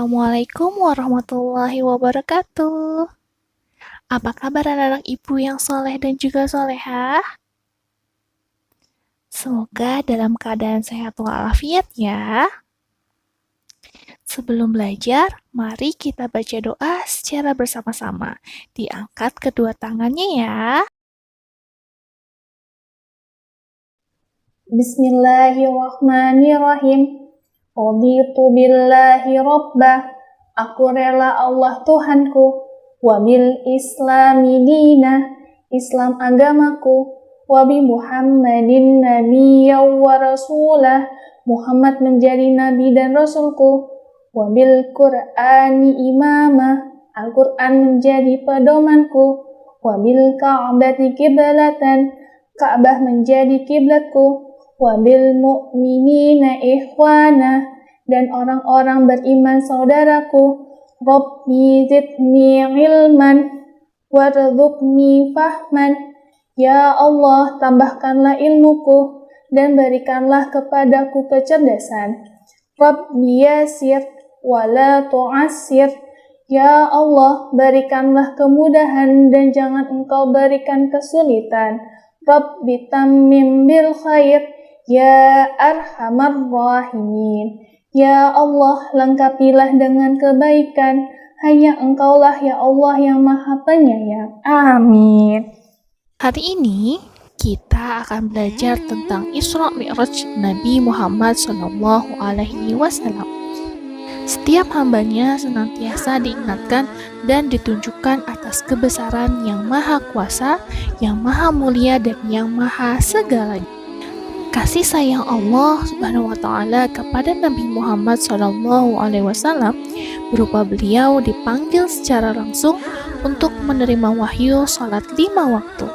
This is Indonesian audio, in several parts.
Assalamualaikum warahmatullahi wabarakatuh. Apa kabar anak-anak ibu yang soleh dan juga solehah? Semoga dalam keadaan sehat walafiat ya. Sebelum belajar, mari kita baca doa secara bersama-sama. Diangkat kedua tangannya ya. Bismillahirrahmanirrahim. Raditu billahi rabbah. Aku rela Allah Tuhanku. Wabil islami dinah. Islam agamaku. Wabi Muhammadin nabiyyan wa rasulah. Muhammad menjadi nabi dan rasulku. Wabil Qur'ani imamah. Al-Quran menjadi pedomanku. Wabil Ka'bati kiblatan. Ka'bah menjadi kiblatku. Wabil mu'minina ikhwana, dan orang-orang beriman saudaraku. Rabbi zidni ilman warzuqni fahman. Ya Allah, tambahkanlah ilmuku dan berikanlah kepadaku kecerdasan. Rabbi yasir wala tu'asir. Ya Allah, berikanlah kemudahan dan jangan engkau berikan kesulitan. Rabbi tammim bil khair. Ya Arhamar Rahimin. Ya Allah, lengkapilah dengan kebaikan. Hanya Engkaulah ya Allah yang Maha Penyayang. Amin. Hari ini kita akan belajar tentang Isra Mi'raj Nabi Muhammad SAW. Setiap hambanya senantiasa diingatkan dan ditunjukkan atas kebesaran yang maha kuasa, yang maha mulia, dan yang maha segalanya. Kasih sayang Allah Subhanahu wa Ta'ala kepada Nabi Muhammad SAW berupa beliau dipanggil secara langsung untuk menerima wahyu salat 5 waktu.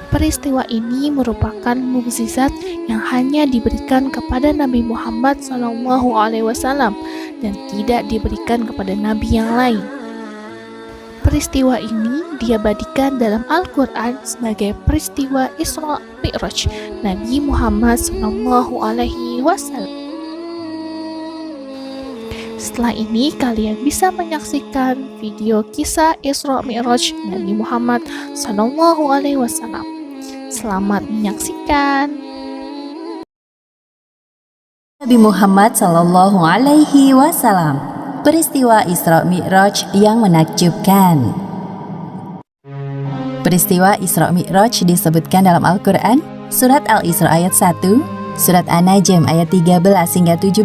Peristiwa ini merupakan mukjizat yang hanya diberikan kepada Nabi Muhammad SAW dan tidak diberikan kepada nabi yang lain. Peristiwa ini diabadikan dalam Al-Quran sebagai peristiwa Isra Mi'raj Nabi Muhammad SAW. Setelah ini kalian bisa menyaksikan video kisah Isra Mi'raj Nabi Muhammad SAW. Selamat menyaksikan. Nabi Muhammad SAW. Peristiwa Isra Mi'raj yang menakjubkan. Peristiwa Isra Mi'raj disebutkan dalam Al-Quran, Surat Al-Isra ayat 1, Surat An-Najm ayat 13 hingga 17,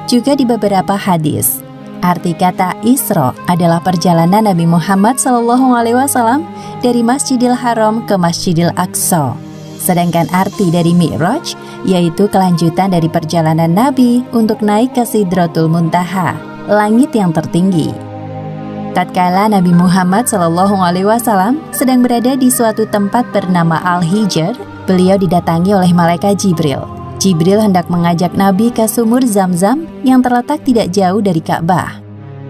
juga di beberapa hadis. Arti kata Isra adalah perjalanan Nabi Muhammad SAW dari Masjidil Haram ke Masjidil Aqsa. Sedangkan arti dari Mi'raj yaitu kelanjutan dari perjalanan Nabi untuk naik ke Sidratul Muntaha, langit yang tertinggi. Tatkala Nabi Muhammad SAW sedang berada di suatu tempat bernama Al-Hijr, beliau didatangi oleh malaikat Jibril. Jibril hendak mengajak Nabi ke sumur Zam-Zam yang terletak tidak jauh dari Ka'bah.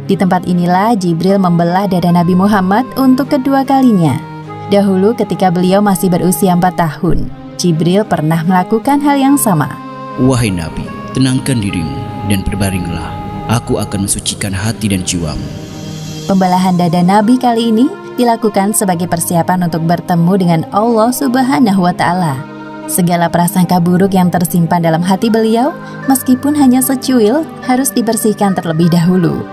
Di tempat inilah Jibril membelah dada Nabi Muhammad untuk kedua kalinya. Dahulu ketika beliau masih berusia 4 tahun, Jibril pernah melakukan hal yang sama. Wahai Nabi, tenangkan dirimu dan berbaringlah. Aku akan mensucikan hati dan jiwamu. Pembelahan dada Nabi kali ini dilakukan sebagai persiapan untuk bertemu dengan Allah Subhanahu wa Ta'ala. Segala prasangka buruk yang tersimpan dalam hati beliau, meskipun hanya secuil, harus dibersihkan terlebih dahulu.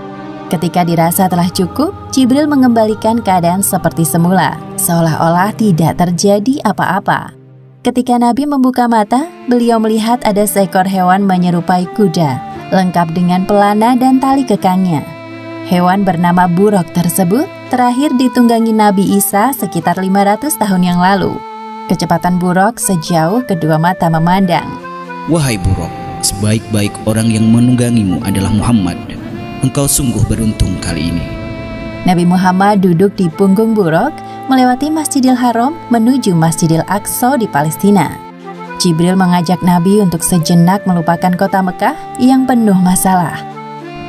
Ketika dirasa telah cukup, Jibril mengembalikan keadaan seperti semula, seolah-olah tidak terjadi apa-apa. Ketika Nabi membuka mata, beliau melihat ada seekor hewan menyerupai kuda, lengkap dengan pelana dan tali kekangnya. Hewan bernama buruk tersebut terakhir ditunggangi Nabi Isa sekitar 500 tahun yang lalu. Kecepatan buruk sejauh kedua mata memandang. Wahai buruk, sebaik-baik orang yang menunggangimu adalah Muhammad. Engkau sungguh beruntung kali ini. Nabi Muhammad duduk di punggung buruk, melewati Masjidil Haram menuju Masjidil Aqsa di Palestina. Jibril mengajak Nabi untuk sejenak melupakan kota Mekah yang penuh masalah.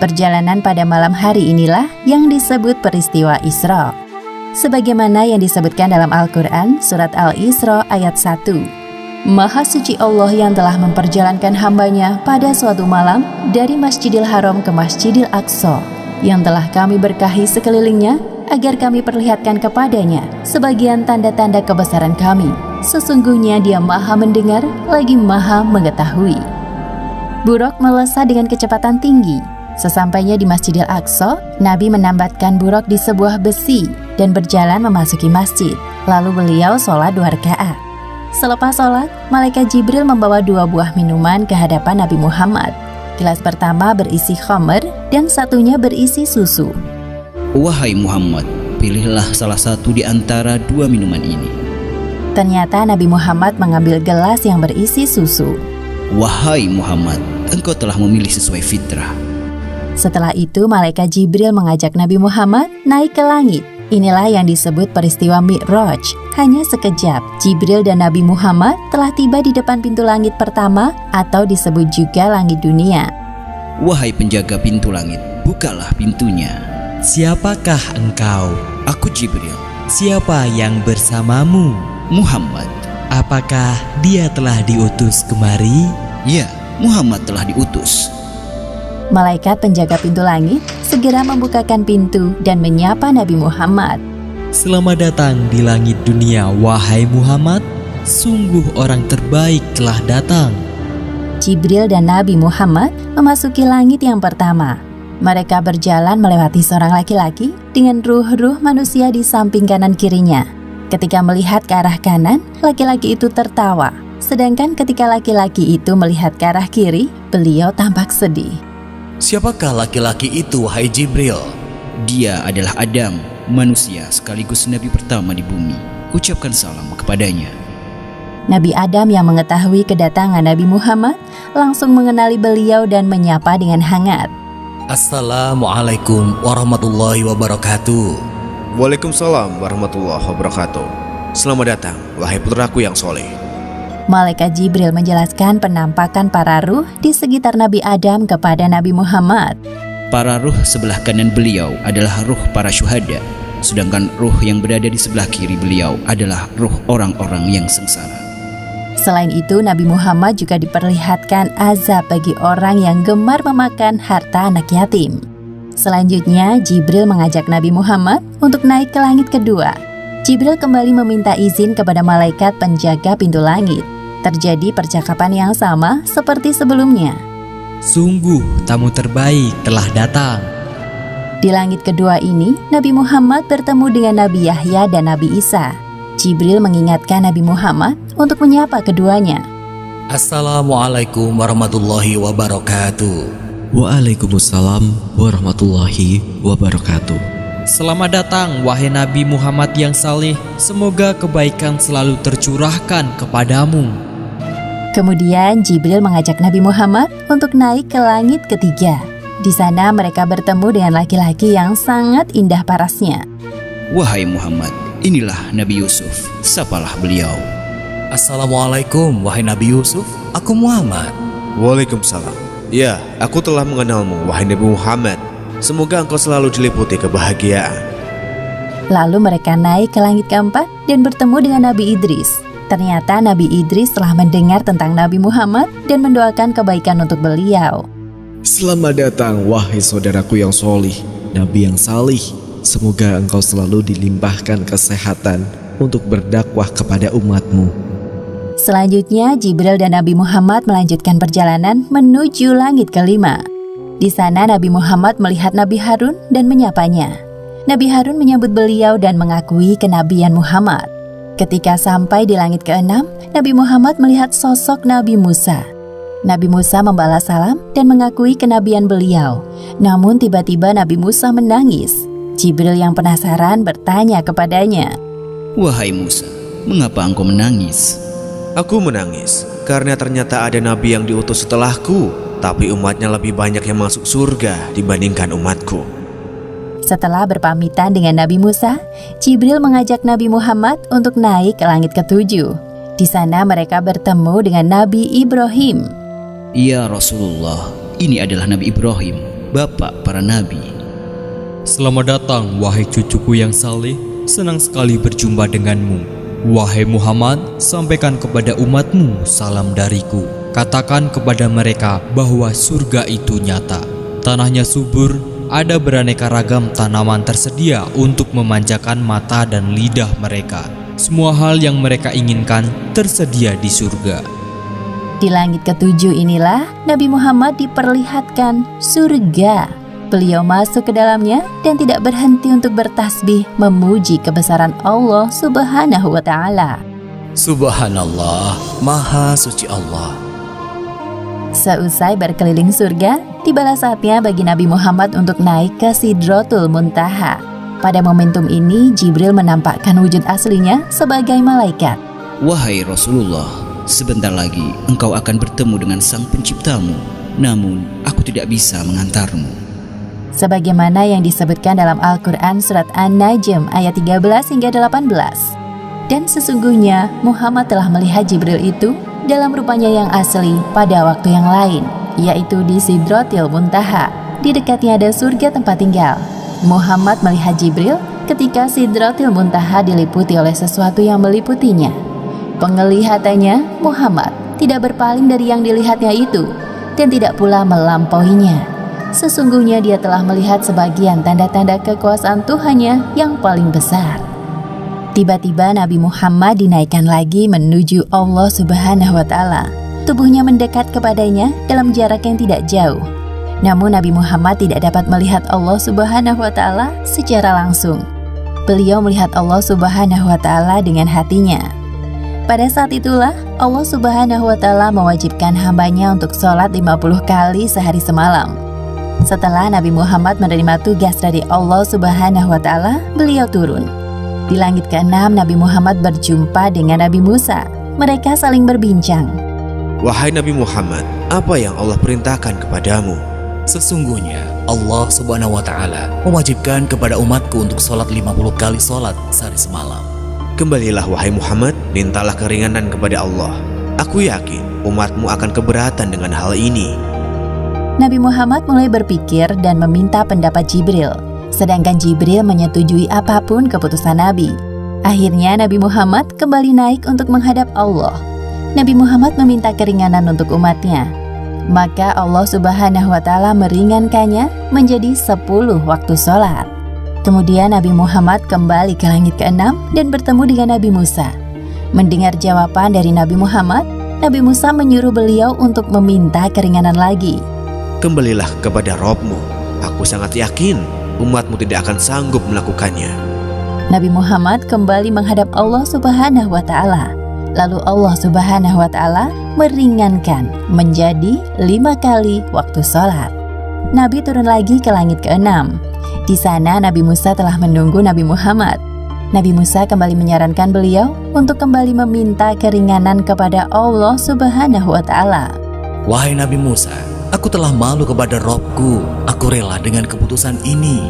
Perjalanan pada malam hari inilah yang disebut peristiwa Isra. Sebagaimana yang disebutkan dalam Al-Quran, Surat Al-Isra ayat 1. Maha suci Allah yang telah memperjalankan hambanya pada suatu malam dari Masjidil Haram ke Masjidil Aqsa, yang telah kami berkahi sekelilingnya agar kami perlihatkan kepadanya sebagian tanda-tanda kebesaran kami. Sesungguhnya Dia Maha mendengar lagi Maha mengetahui. Buraq melesat dengan kecepatan tinggi. Sesampainya di Masjidil Aqsa, Nabi menambatkan buraq di sebuah besi dan berjalan memasuki masjid. Lalu beliau sholat 2 rakaat. Selepas sholat, malaikat Jibril membawa 2 buah minuman ke hadapan Nabi Muhammad. Gelas pertama berisi khamr dan satunya berisi susu. Wahai Muhammad, pilihlah salah satu di antara 2 minuman ini. Ternyata Nabi Muhammad mengambil gelas yang berisi susu. Wahai Muhammad, engkau telah memilih sesuai fitrah. Setelah itu malaikat Jibril mengajak Nabi Muhammad naik ke langit. Inilah yang disebut peristiwa Mi'raj. Hanya sekejap, Jibril dan Nabi Muhammad telah tiba di depan pintu langit pertama atau disebut juga langit dunia. Wahai penjaga pintu langit, bukalah pintunya. Siapakah engkau? Aku Jibril. Siapa yang bersamamu? Muhammad. Apakah dia telah diutus kemari? Ya, Muhammad telah diutus. Malaikat penjaga pintu langit segera membukakan pintu dan menyapa Nabi Muhammad. Selamat datang di langit dunia, wahai Muhammad. Sungguh orang terbaik telah datang. Jibril dan Nabi Muhammad memasuki langit yang pertama. Mereka berjalan melewati seorang laki-laki dengan ruh-ruh manusia di samping kanan kirinya. Ketika melihat ke arah kanan, laki-laki itu tertawa. Sedangkan ketika laki-laki itu melihat ke arah kiri, beliau tampak sedih. Siapakah laki-laki itu, wahai Jibril? Dia adalah Adam, manusia sekaligus nabi pertama di bumi. Ucapkan salam kepadanya. Nabi Adam yang mengetahui kedatangan Nabi Muhammad langsung mengenali beliau dan menyapa dengan hangat. Assalamualaikum warahmatullahi wabarakatuh. Waalaikumsalam warahmatullahi wabarakatuh. Selamat datang, wahai putraku yang soleh. Malaikat Jibril menjelaskan penampakan para ruh di sekitar Nabi Adam kepada Nabi Muhammad. Para ruh sebelah kanan beliau adalah ruh para syuhada, sedangkan ruh yang berada di sebelah kiri beliau adalah ruh orang-orang yang sengsara. Selain itu, Nabi Muhammad juga diperlihatkan azab bagi orang yang gemar memakan harta anak yatim. Selanjutnya, Jibril mengajak Nabi Muhammad untuk naik ke langit kedua. Jibril kembali meminta izin kepada malaikat penjaga pintu langit. Terjadi percakapan yang sama seperti sebelumnya. Sungguh tamu terbaik telah datang. Di langit kedua ini, Nabi Muhammad bertemu dengan Nabi Yahya dan Nabi Isa. Jibril mengingatkan Nabi Muhammad untuk menyapa keduanya. Assalamualaikum warahmatullahi wabarakatuh. Waalaikumsalam warahmatullahi wabarakatuh. Selamat datang wahai Nabi Muhammad yang saleh. Semoga kebaikan selalu tercurahkan kepadamu. Kemudian Jibril mengajak Nabi Muhammad untuk naik ke langit ketiga. Di sana mereka bertemu dengan laki-laki yang sangat indah parasnya. Wahai Muhammad, inilah Nabi Yusuf. Sapalah beliau. Assalamualaikum wahai Nabi Yusuf. Aku Muhammad. Waalaikumsalam. Ya, aku telah mengenalmu, wahai Nabi Muhammad. Semoga engkau selalu diliputi kebahagiaan. Lalu mereka naik ke langit keempat dan bertemu dengan Nabi Idris. Ternyata Nabi Idris telah mendengar tentang Nabi Muhammad dan mendoakan kebaikan untuk beliau. Selamat datang wahai saudaraku yang solih, Nabi yang salih. Semoga engkau selalu dilimpahkan kesehatan untuk berdakwah kepada umatmu. Selanjutnya, Jibril dan Nabi Muhammad melanjutkan perjalanan menuju langit kelima. Di sana Nabi Muhammad melihat Nabi Harun dan menyapanya. Nabi Harun menyambut beliau dan mengakui kenabian Muhammad. Ketika sampai di langit keenam, Nabi Muhammad melihat sosok Nabi Musa. Nabi Musa membalas salam dan mengakui kenabian beliau. Namun tiba-tiba Nabi Musa menangis. Jibril yang penasaran bertanya kepadanya. Wahai Musa, mengapa engkau menangis? Aku menangis karena ternyata ada nabi yang diutus setelahku, tapi umatnya lebih banyak yang masuk surga dibandingkan umatku. Setelah berpamitan dengan Nabi Musa, Jibril mengajak Nabi Muhammad untuk naik ke langit ketujuh. Di sana mereka bertemu dengan Nabi Ibrahim. Ya Rasulullah, ini adalah Nabi Ibrahim, bapak para nabi. Selamat datang wahai cucuku yang saleh. Senang sekali berjumpa denganmu. Wahai Muhammad, sampaikan kepada umatmu salam dariku. Katakan kepada mereka bahwa surga itu nyata. Tanahnya subur, ada beraneka ragam tanaman tersedia untuk memanjakan mata dan lidah mereka. Semua hal yang mereka inginkan tersedia di surga. Di langit ketujuh inilah Nabi Muhammad diperlihatkan surga. Beliau masuk ke dalamnya dan tidak berhenti untuk bertasbih memuji kebesaran Allah Subhanahu wa Ta'ala. Subhanallah, Maha Suci Allah. Seusai berkeliling surga, tibalah saatnya bagi Nabi Muhammad untuk naik ke Sidratul Muntaha. Pada momentum ini, Jibril menampakkan wujud aslinya sebagai malaikat. Wahai Rasulullah, sebentar lagi engkau akan bertemu dengan Sang Penciptamu. Namun, aku tidak bisa mengantarmu. Sebagaimana yang disebutkan dalam Al-Quran surat An-Najm ayat 13 hingga 18. Dan sesungguhnya Muhammad telah melihat Jibril itu dalam rupanya yang asli pada waktu yang lain, yaitu di Sidratil Muntaha. Di dekatnya ada surga tempat tinggal. Muhammad melihat Jibril ketika Sidratil Muntaha diliputi oleh sesuatu yang meliputinya. Penglihatannya, Muhammad tidak berpaling dari yang dilihatnya itu dan tidak pula melampauinya. Sesungguhnya dia telah melihat sebagian tanda-tanda kekuasaan Tuhannya yang paling besar. Tiba-tiba Nabi Muhammad dinaikkan lagi menuju Allah Subhanahu wa Ta'ala. Tubuhnya mendekat kepadanya dalam jarak yang tidak jauh. Namun Nabi Muhammad tidak dapat melihat Allah Subhanahu wa Ta'ala secara langsung. Beliau melihat Allah Subhanahu wa Ta'ala dengan hatinya. Pada saat itulah Allah Subhanahu wa Ta'ala mewajibkan hambanya untuk sholat 50 kali sehari semalam. Setelah Nabi Muhammad menerima tugas dari Allah Subhanahu wa Ta'ala, beliau turun. Di langit ke-6, Nabi Muhammad berjumpa dengan Nabi Musa. Mereka saling berbincang. Wahai Nabi Muhammad, apa yang Allah perintahkan kepadamu? Sesungguhnya Allah Subhanahu wa Ta'ala mewajibkan kepada umatku untuk sholat 50 kali sholat sehari semalam. Kembalilah wahai Muhammad, mintalah keringanan kepada Allah. Aku yakin umatmu akan keberatan dengan hal ini. Nabi Muhammad mulai berpikir dan meminta pendapat Jibril. Sedangkan Jibril menyetujui apapun keputusan Nabi. Akhirnya Nabi Muhammad kembali naik untuk menghadap Allah. Nabi Muhammad meminta keringanan untuk umatnya. Maka Allah Subhanahu wa Ta'ala meringankannya menjadi 10 waktu sholat. Kemudian Nabi Muhammad kembali ke langit ke-6 dan bertemu dengan Nabi Musa. Mendengar jawaban dari Nabi Muhammad, Nabi Musa menyuruh beliau untuk meminta keringanan lagi. Kembalilah kepada Rabb-Mu. Aku sangat yakin umatmu tidak akan sanggup melakukannya. Nabi Muhammad kembali menghadap Allah Subhanahu wa Ta'ala. Lalu Allah Subhanahu wa Ta'ala meringankan menjadi 5 kali waktu sholat. Nabi turun lagi ke langit ke-6. Di sana Nabi Musa telah menunggu Nabi Muhammad. Nabi Musa kembali menyarankan beliau untuk kembali meminta keringanan kepada Allah Subhanahu wa Ta'ala. Wahai Nabi Musa, aku telah malu kepada Robku. Aku rela dengan keputusan ini.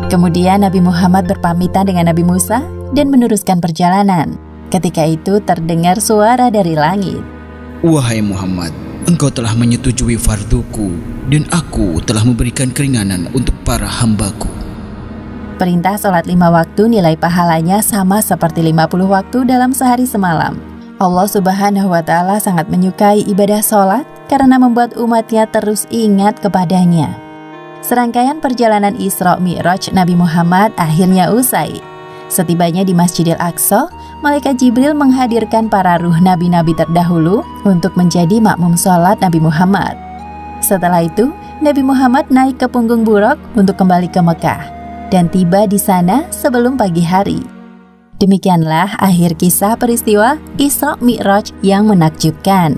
Kemudian Nabi Muhammad berpamitan dengan Nabi Musa dan meneruskan perjalanan. Ketika itu terdengar suara dari langit. Wahai Muhammad, engkau telah menyetujui farduku dan aku telah memberikan keringanan untuk para hambaku. Perintah sholat 5 waktu nilai pahalanya sama seperti 50 waktu dalam sehari semalam. Allah Subhanahu wa Ta'ala sangat menyukai ibadah sholat karena membuat umatnya terus ingat kepadanya. Serangkaian perjalanan Isra Mi'raj Nabi Muhammad akhirnya usai. Setibanya di Masjidil Aqsa, Malaikat Jibril menghadirkan para ruh nabi-nabi terdahulu untuk menjadi makmum sholat Nabi Muhammad. Setelah itu, Nabi Muhammad naik ke punggung buraq untuk kembali ke Mekah dan tiba di sana sebelum pagi hari. Demikianlah akhir kisah peristiwa Isra Mi'raj yang menakjubkan.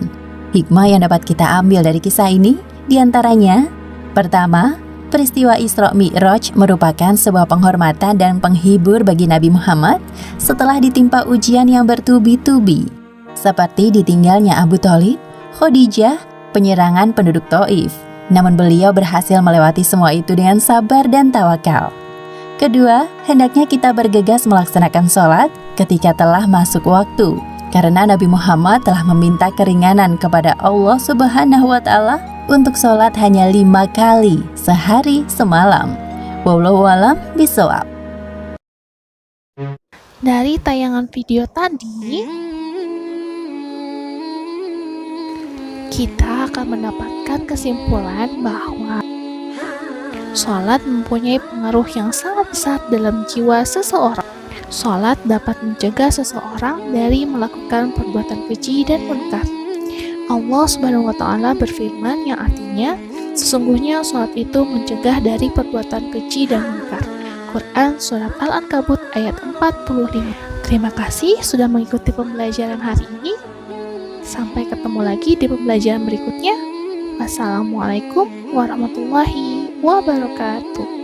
Hikmah yang dapat kita ambil dari kisah ini diantaranya: pertama, peristiwa Isra Mi'raj merupakan sebuah penghormatan dan penghibur bagi Nabi Muhammad setelah ditimpa ujian yang bertubi-tubi, seperti ditinggalnya Abu Thalib, Khadijah, penyerangan penduduk Taif. Namun beliau berhasil melewati semua itu dengan sabar dan tawakal. Kedua, hendaknya kita bergegas melaksanakan sholat ketika telah masuk waktu, karena Nabi Muhammad telah meminta keringanan kepada Allah Subhanahu wa Ta'ala untuk sholat hanya 5 kali sehari semalam. Wallahu a'lam bishawab. Dari tayangan video tadi, kita akan mendapatkan kesimpulan bahwa sholat mempunyai pengaruh yang sangat besar dalam jiwa seseorang. Sholat dapat mencegah seseorang dari melakukan perbuatan keji dan munkar. Allah Subhanahu wa Ta'ala berfirman yang artinya, sesungguhnya sholat itu mencegah dari perbuatan keji dan munkar. Quran Surat Al-Ankabut ayat 45. Terima kasih sudah mengikuti pembelajaran hari ini. Sampai ketemu lagi di pembelajaran berikutnya. Wassalamualaikum warahmatullahi wabarakatuh.